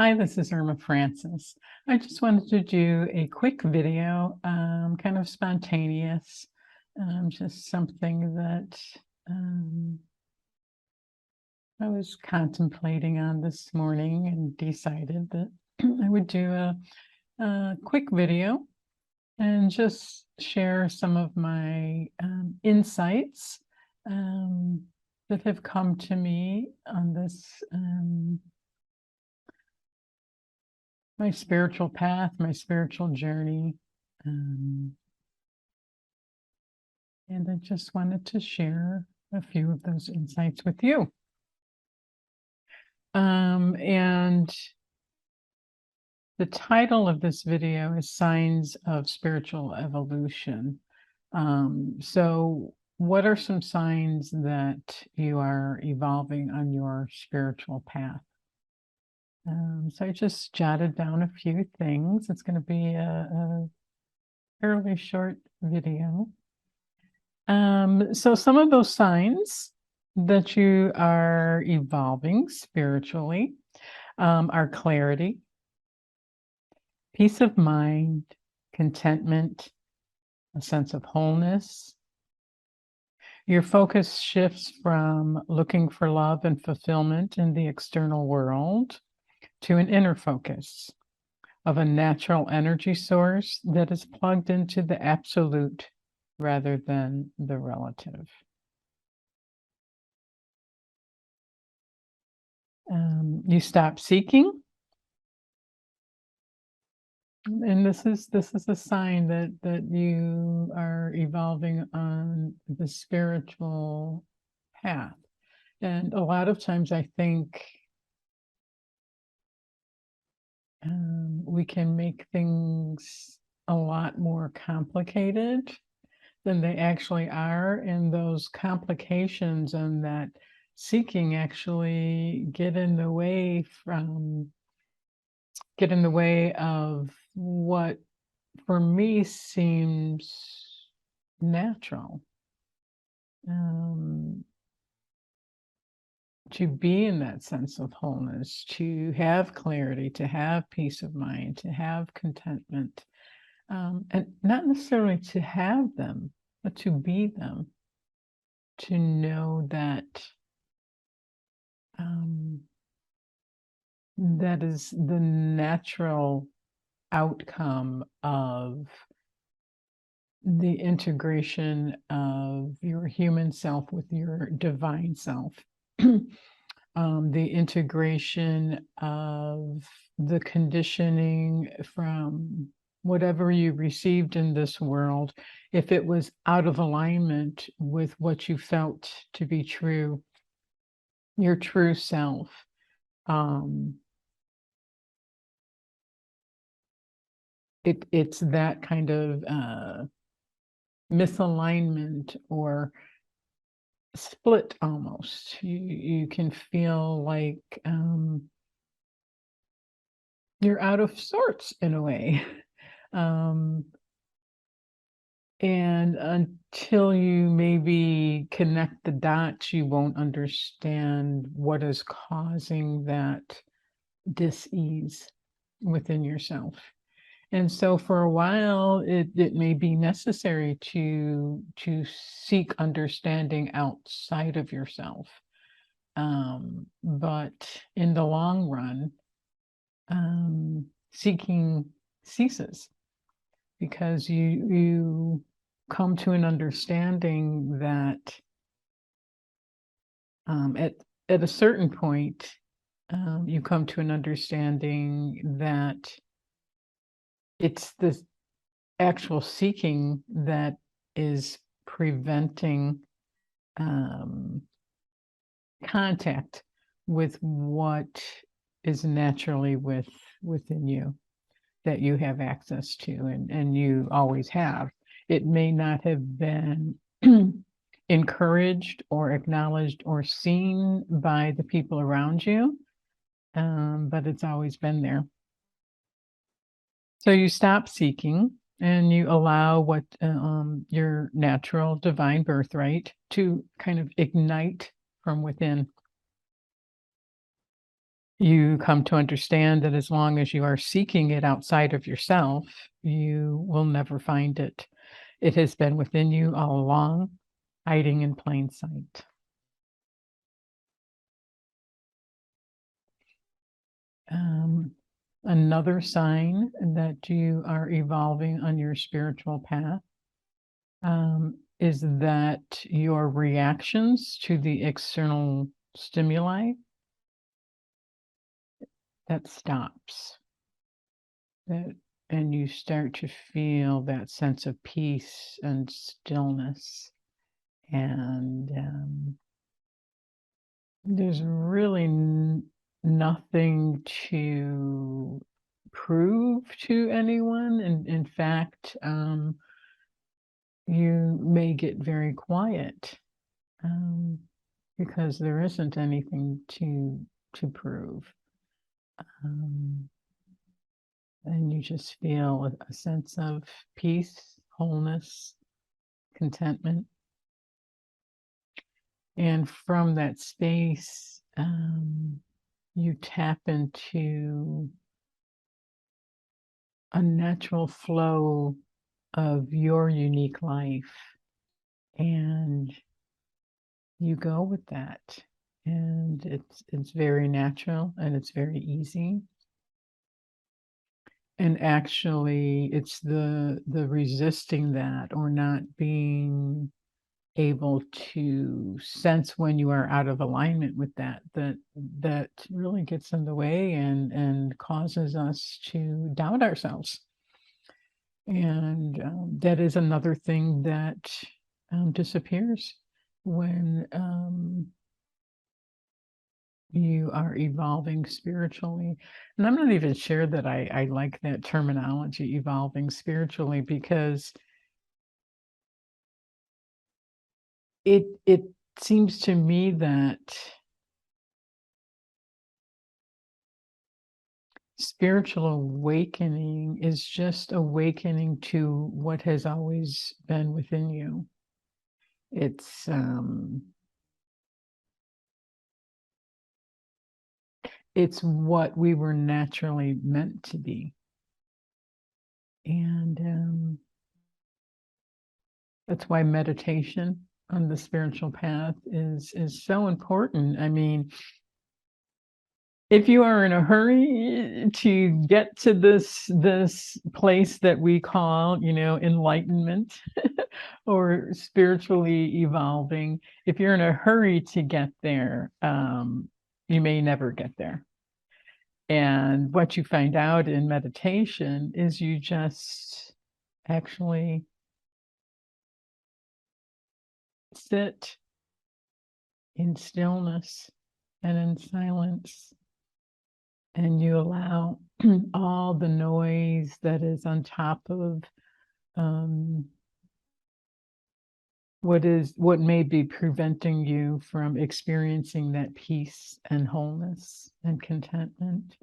Hi, this is Irma Francis. I just wanted to do a quick video, kind of spontaneous, just something that I was contemplating on this morning and decided that I would do a quick video and just share some of my insights that have come to me on this my spiritual path, my spiritual journey. And I just wanted to share a few of those insights with you. And the title of this video is Signs of Spiritual Evolution. So what are some signs that you are evolving on your spiritual path? So I just jotted down a few things. It's going to be a fairly short video. So some of those signs that you are evolving spiritually are clarity, peace of mind, contentment, a sense of wholeness. Your focus shifts from looking for love and fulfillment in the external world to an inner focus of a natural energy source that is plugged into the absolute rather than the relative. You stop seeking, and this is a sign that you are evolving on the spiritual path. And a lot of times I think we can make things a lot more complicated than they actually are, and those complications and that seeking actually get in the way of what for me seems natural. To be in that sense of wholeness, to have clarity, to have peace of mind, to have contentment, and not necessarily to have them, but to be them, to know that that is the natural outcome of the integration of your human self with your divine self. The integration of the conditioning from whatever you received in this world, if it was out of alignment with what you felt to be true, your true self, it's that kind of misalignment or split almost. You can feel like you're out of sorts in a way. And until you maybe connect the dots, you won't understand what is causing that dis-ease within yourself. And so for a while, it may be necessary to seek understanding outside of yourself. But in the long run, seeking ceases, because you come to an understanding that at a certain point, you come to an understanding that it's the actual seeking that is preventing contact with what is naturally within you, that you have access to, and you always have. It may not have been encouraged or acknowledged or seen by the people around you, but it's always been there. So you stop seeking and you allow what your natural divine birthright to kind of ignite from within. You come to understand that as long as you are seeking it outside of yourself, you will never find it. It has been within you all along, hiding in plain sight. Um, Another sign that you are evolving on your spiritual path is that your reactions to the external stimuli, that stops. That and you start to feel that sense of peace and stillness, and there's really nothing to prove to anyone. And in fact, you may get very quiet, um, because there isn't anything to prove. Um, and you just feel a sense of peace, wholeness, contentment. And from that space, you tap into a natural flow of your unique life, and you go with that. And it's very natural and it's very easy. And actually, it's the resisting that, or not being able to sense when you are out of alignment with that really gets in the way and causes us to doubt ourselves. And that is another thing that disappears when you are evolving spiritually. And I'm not even sure that I like that terminology, evolving spiritually, because it seems to me that spiritual awakening is just awakening to what has always been within you. It's what we were naturally meant to be. And that's why meditation on the spiritual path is so important. I mean, if you are in a hurry to get to this place that we call, enlightenment, or spiritually evolving, if you're in a hurry to get there, you may never get there. And what you find out in meditation is you just actually sit in stillness and in silence, and you allow all the noise that is on top of um, what may be preventing you from experiencing that peace and wholeness and contentment.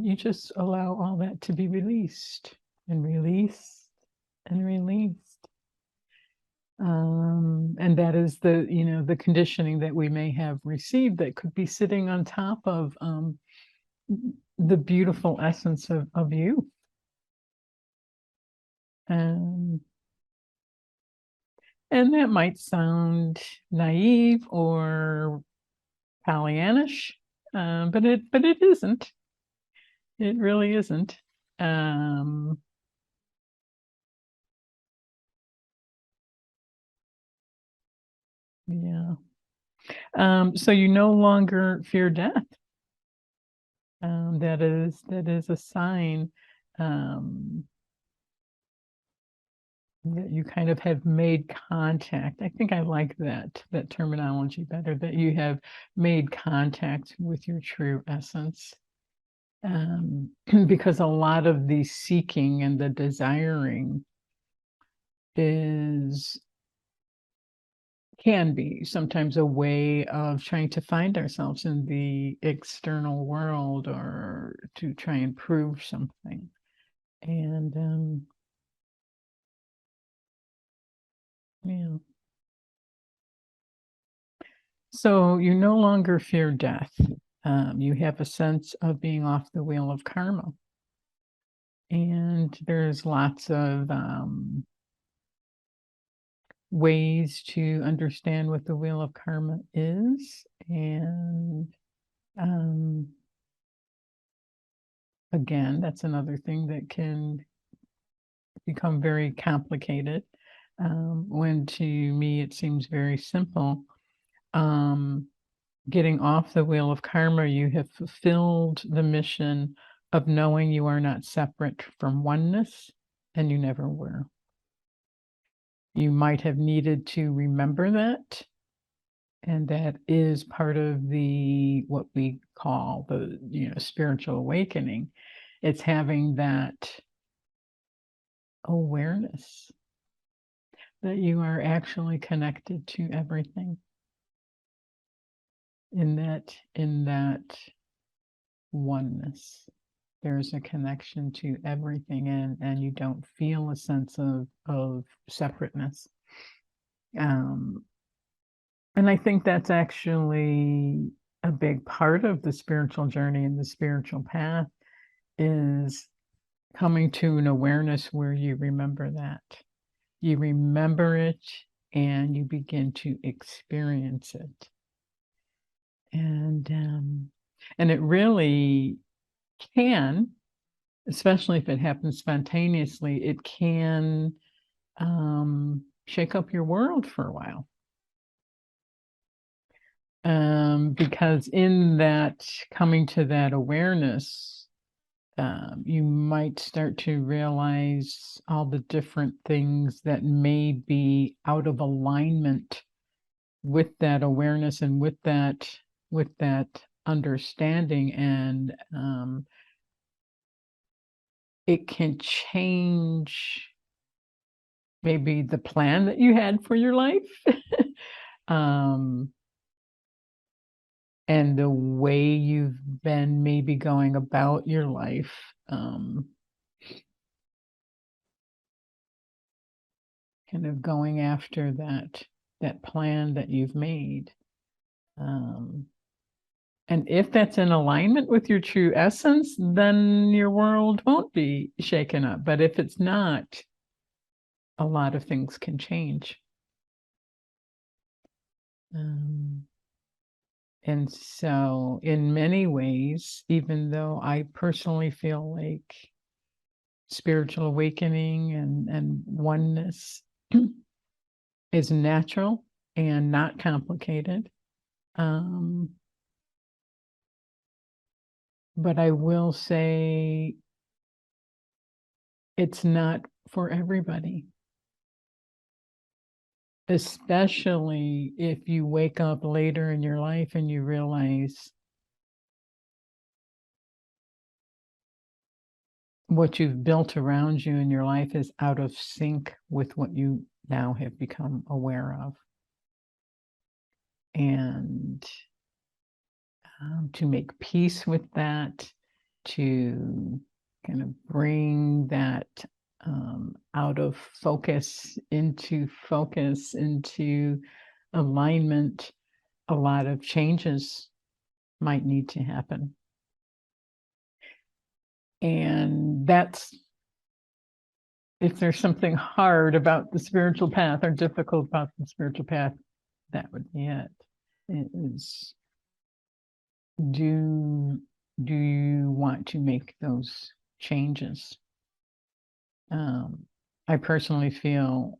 You just allow all that to be released and released and released. And that is the conditioning that we may have received, that could be sitting on top of the beautiful essence of you. Um, and that might sound naive or Pollyannish, but it isn't. It really isn't. Um, yeah. So you no longer fear death. That is a sign um, that you kind of have made contact. I think I like that terminology better, that you have made contact with your true essence. Because a lot of the seeking and the desiring is can be sometimes a way of trying to find ourselves in the external world, or to try and prove something. And yeah. So you no longer fear death. You have a sense of being off the wheel of karma. And there's lots of ways to understand what the wheel of karma is. And again, that's another thing that can become very complicated, when to me it seems very simple. Getting off the wheel of karma, you have fulfilled the mission of knowing you are not separate from oneness, and you never were. You might have needed to remember that, and that is part of the what we call the spiritual awakening. It's having that awareness that you are actually connected to everything, in that oneness. There's a connection to everything, and you don't feel a sense of separateness. And I think that's actually a big part of the spiritual journey and the spiritual path, is coming to an awareness where you remember that. You remember it and you begin to experience it. And it really can, especially if it happens spontaneously, it can shake up your world for a while. Because in that coming to that awareness, you might start to realize all the different things that may be out of alignment with that awareness and with that understanding, and it can change maybe the plan that you had for your life. And the way you've been maybe going about your life, kind of going after that plan that you've made. And if that's in alignment with your true essence, then your world won't be shaken up. But if it's not, a lot of things can change. And so in many ways, even though I personally feel like spiritual awakening and oneness is natural and not complicated, but I will say it's not for everybody, especially if you wake up later in your life and you realize what you've built around you in your life is out of sync with what you now have become aware of. And to make peace with that, to kind of bring that out of focus, into alignment, a lot of changes might need to happen. And that's, if there's something hard about the spiritual path or difficult about the spiritual path, that would be it. It is, do you want to make those changes? I personally feel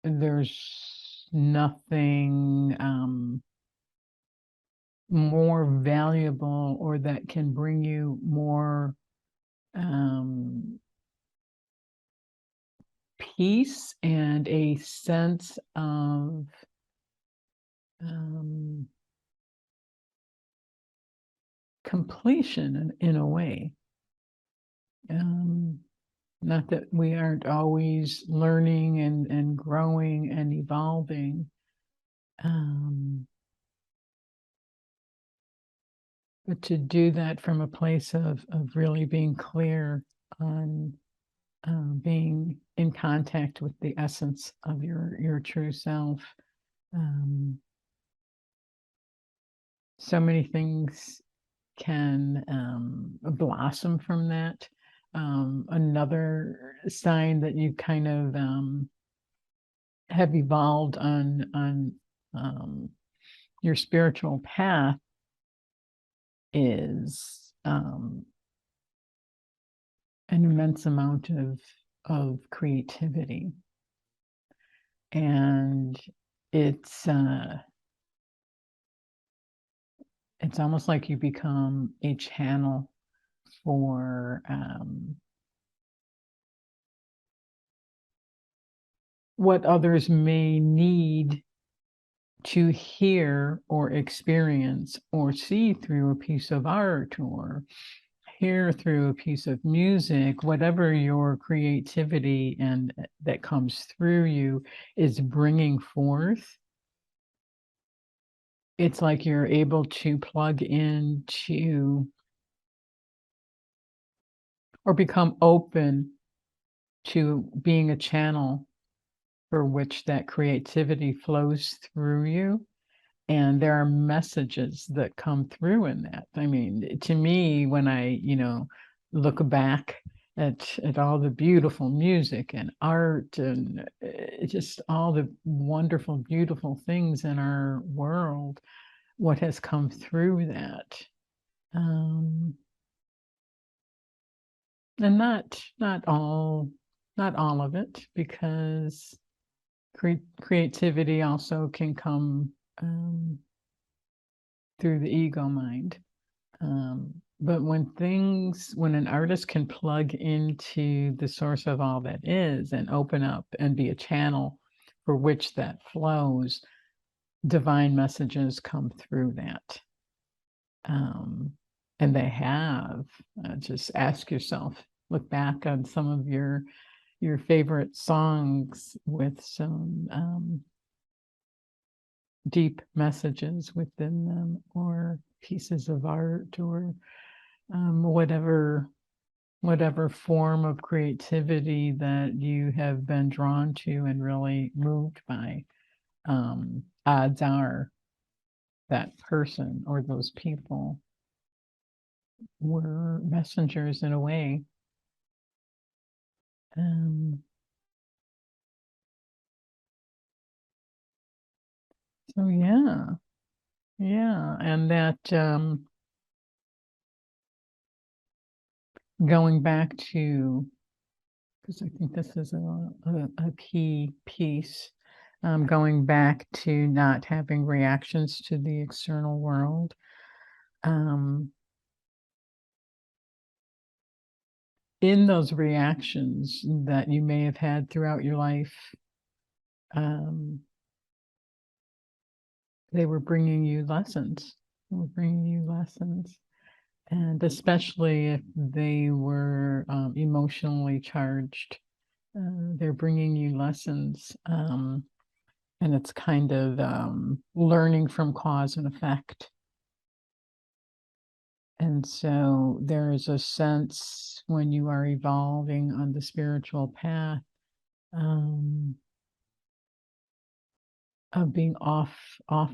there's nothing more valuable or that can bring you more peace and a sense of completion in a way. Not that we aren't always learning and growing and evolving, but to do that from a place of really being clear on being in contact with the essence of your true self. So many things can blossom from that. Another sign that you kind of have evolved on your spiritual path is an immense amount of creativity, and it's almost like you become a channel for what others may need to hear or experience or see through a piece of art or hear through a piece of music, whatever your creativity and that comes through you is bringing forth. It's like you're able to plug into or become open to being a channel for which that creativity flows through you. And there are messages that come through in that. I mean, to me, when I, look back at all the beautiful music and art and just all the wonderful, beautiful things in our world, what has come through that. And not all of it, because creativity also can come through the ego mind. But when an artist can plug into the source of all that is and open up and be a channel for which that flows, divine messages come through that. And they have. Just ask yourself, look back on some of your favorite songs with some deep messages within them, or pieces of art, or whatever form of creativity that you have been drawn to and really moved by. Odds are that person or those people were messengers in a way. So yeah, and that going back to, because I think this is a key piece, going back to not having reactions to the external world. In those reactions that you may have had throughout your life, they were bringing you lessons. And especially if they were emotionally charged, they're bringing you lessons. And it's kind of learning from cause and effect. And so there is a sense when you are evolving on the spiritual path, of being off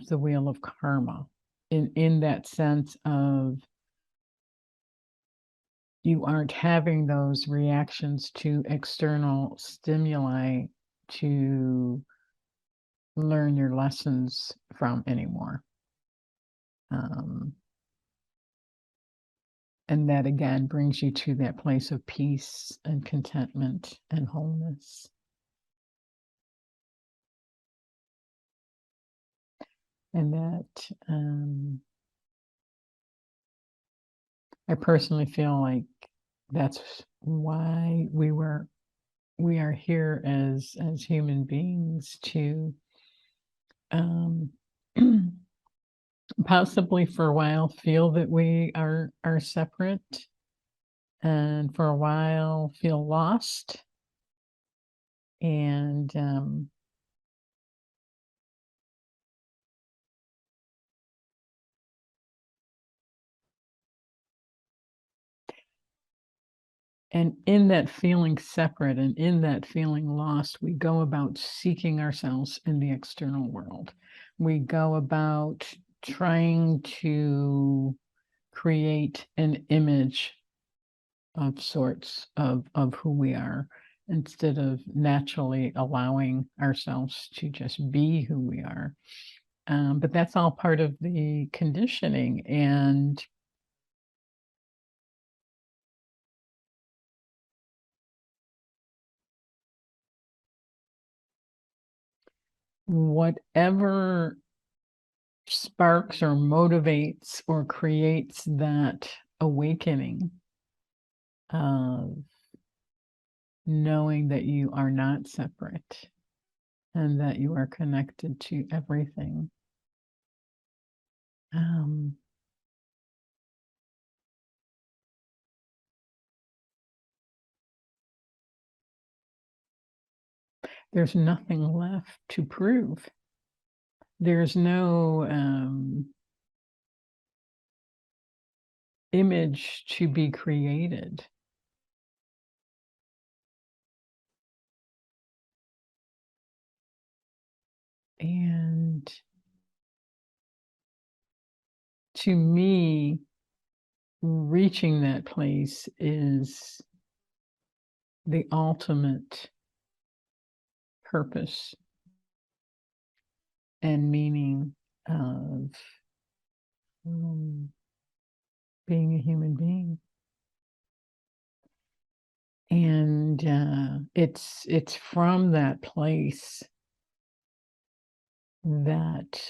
the wheel of karma, in that sense of you aren't having those reactions to external stimuli to learn your lessons from anymore. And that again brings you to that place of peace and contentment and wholeness. And that I personally feel like that's why we are here as human beings, to possibly for a while feel that we are separate, and for a while feel lost, and in that feeling separate and in that feeling lost, we go about seeking ourselves in the external world. We go about trying to create an image of sorts of who we are instead of naturally allowing ourselves to just be who we are. But that's all part of the conditioning. And whatever sparks or motivates or creates that awakening of knowing that you are not separate and that you are connected to everything. Um, there's nothing left to prove. There's no image to be created. And to me, reaching that place is the ultimate purpose and meaning of um, being a human being. And it's from that place that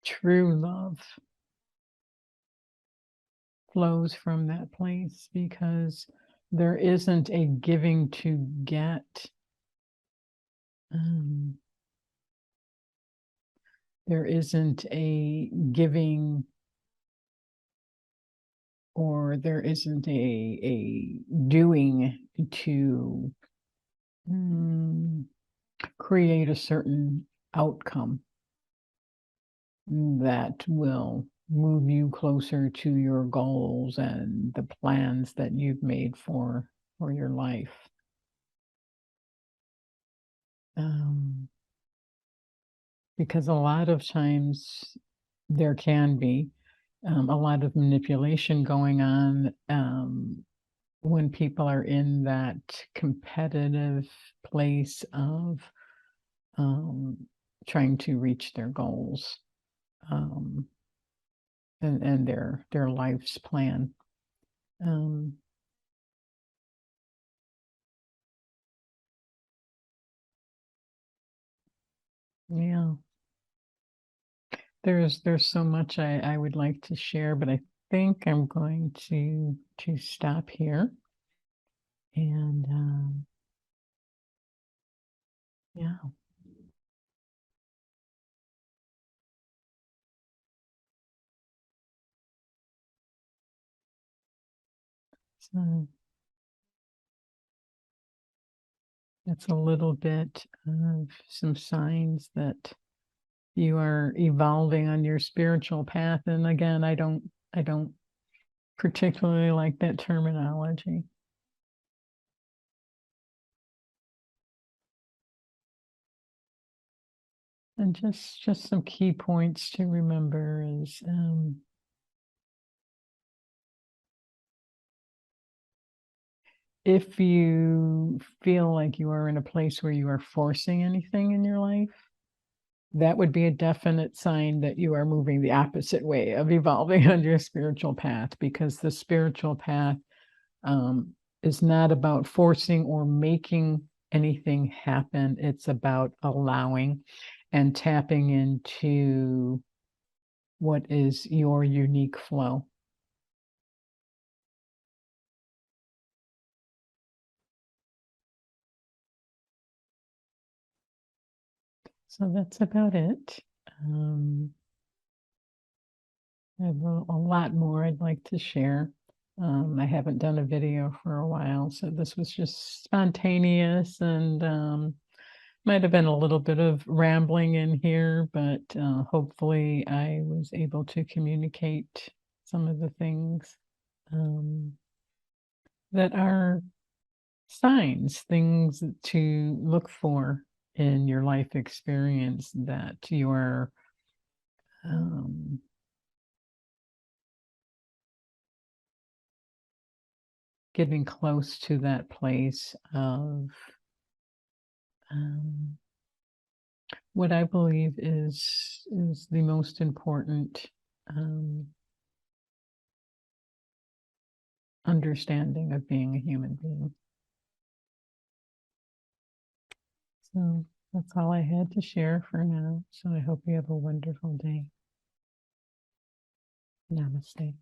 true love flows from that place, because there isn't a giving to get. Um, there isn't a giving, or there isn't a doing to create a certain outcome that will move you closer to your goals and the plans that you've made for your life. Um, because a lot of times there can be a lot of manipulation going on when people are in that competitive place of um, trying to reach their goals, um, and their life's plan. Um, yeah, there's so much I would like to share, but I think I'm going to stop here. And yeah, so that's a little bit of some signs that you are evolving on your spiritual path. And again, I don't particularly like that terminology. And just some key points to remember is if you feel like you are in a place where you are forcing anything in your life, that would be a definite sign that you are moving the opposite way of evolving on your spiritual path, because the spiritual path um, is not about forcing or making anything happen. It's about allowing and tapping into what is your unique flow. So that's about it. I have a lot more I'd like to share. I haven't done a video for a while, so this was just spontaneous, and might have been a little bit of rambling in here, but hopefully I was able to communicate some of the things um, that are signs, things to look for in your life experience, that you're getting close to that place of what I believe is the most important understanding of being a human being. So that's all I had to share for now. So I hope you have a wonderful day. Namaste.